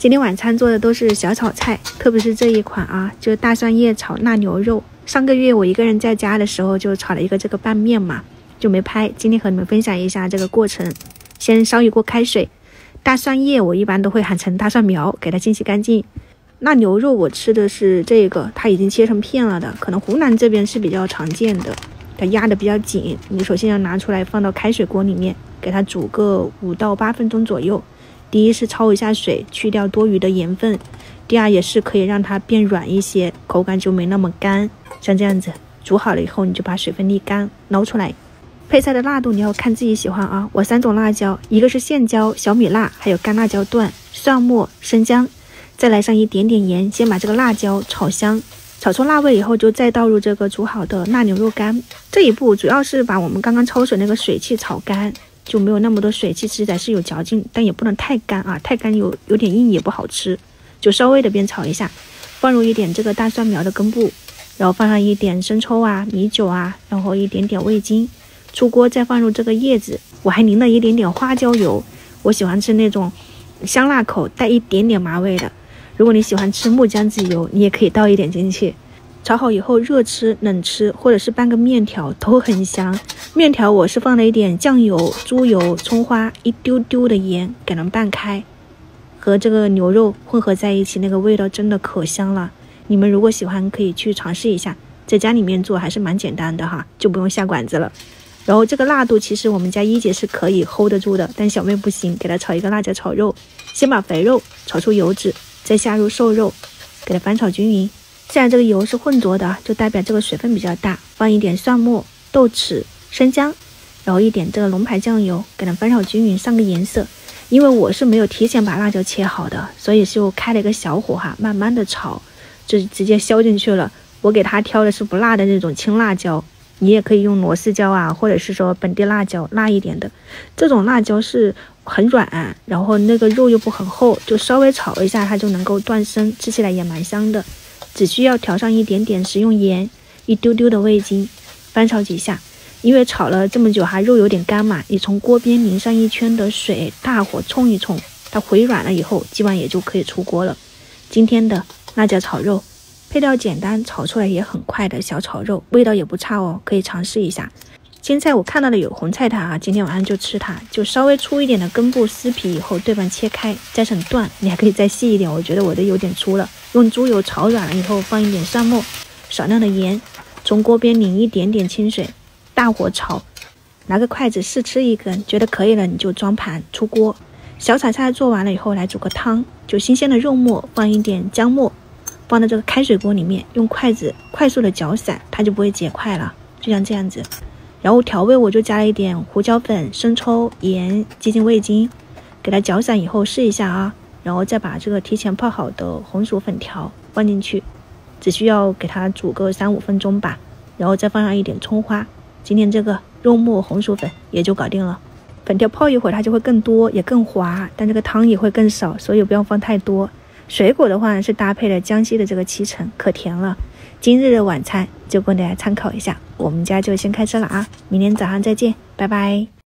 今天晚餐做的都是小炒菜，特别是这一款啊，就是大蒜叶炒腊牛肉。上个月我一个人在家的时候就炒了一个这个拌面嘛，就没拍。今天和你们分享一下这个过程。先烧一锅开水，大蒜叶我一般都会หั่成大蒜苗，给它清洗干净。腊牛肉我吃的是这个，它已经切成片了的，可能湖南这边是比较常见的。它压的比较紧，你首先要拿出来放到开水锅里面，给它煮个5到8分钟左右。第一是焯一下水，去掉多余的盐分；第二也是可以让它变软一些，口感就没那么干。像这样子煮好了以后，你就把水分沥干，捞出来。配菜的辣度你要看自己喜欢啊，我3种辣椒，一个是线椒、小米辣，还有干辣椒段、蒜末、生姜，再来上一点点盐，先把这个辣椒炒香。炒出辣味以后，就再倒入这个煮好的腊牛肉干。这一步主要是把我们刚刚焯水那个水汽炒干，就没有那么多水汽，实在是有嚼劲，但也不能太干啊，太干有点硬也不好吃，就稍微的煸炒一下，放入一点这个大蒜苗的根部，然后放上一点生抽啊、米酒啊，然后一点点味精，出锅再放入这个叶子，我还淋了一点点花椒油，我喜欢吃那种香辣口带一点点麻味的。如果你喜欢吃木姜子油，你也可以倒一点进去。炒好以后，热吃、冷吃，或者是拌个面条都很香。面条我是放了一点酱油、猪油、葱花，一丢丢的盐，给它拌开，和这个牛肉混合在一起，那个味道真的可香了。你们如果喜欢，可以去尝试一下，在家里面做还是蛮简单的哈，就不用下馆子了。然后这个辣度其实我们家一姐是可以 hold 得住的，但小妹不行，给她炒一个辣椒炒肉。先把肥肉炒出油脂，再下入瘦肉，给它翻炒均匀。现在这个油是浑浊的，就代表这个水分比较大，放一点蒜末、豆豉、生姜，然后一点这个龙牌酱油，给它翻炒均匀，上个颜色。因为我是没有提前把辣椒切好的，所以就开了一个小火哈，慢慢的炒，就直接削进去了。我给它挑的是不辣的那种青辣椒，你也可以用螺丝椒啊，或者是说本地辣椒，辣一点的。这种辣椒是很软，然后那个肉又不很厚，就稍微炒一下它就能够断生，吃起来也蛮香的。只需要调上一点点食用盐，一丢丢的味精，翻炒几下。因为炒了这么久哈，肉有点干嘛，你从锅边淋上一圈的水，大火冲一冲，它回软了以后，基本上也就可以出锅了。今天的辣椒炒肉，配料简单，炒出来也很快的小炒肉，味道也不差哦，可以尝试一下。青菜我看到的有红菜塔啊，今天晚上就吃它，就稍微粗一点的根部撕皮以后对半切开，摘成段，你还可以再细一点，我觉得我的有点粗了。用猪油炒软了以后，放一点蒜末，少量的盐，从锅边淋一点点清水，大火炒，拿个筷子试吃一根，觉得可以了你就装盘出锅。小炒菜做完了以后，来煮个汤，就新鲜的肉末，放一点姜末，放到这个开水锅里面，用筷子快速的搅散，它就不会结块了，就像这样子。然后调味我就加了一点胡椒粉、生抽、盐、鸡精、味精，给它搅散以后试一下啊，然后再把这个提前泡好的红薯粉条放进去，只需要给它煮个3-5分钟吧，然后再放上一点葱花。今天这个肉末红薯粉也就搞定了。粉条泡一会儿它就会更多也更滑，但这个汤也会更少，所以不要放太多。水果的话是搭配了江西的这个脐橙，可甜了。今日的晚餐就供大家参考一下，我们家就先开吃了啊，明天早上再见，拜拜。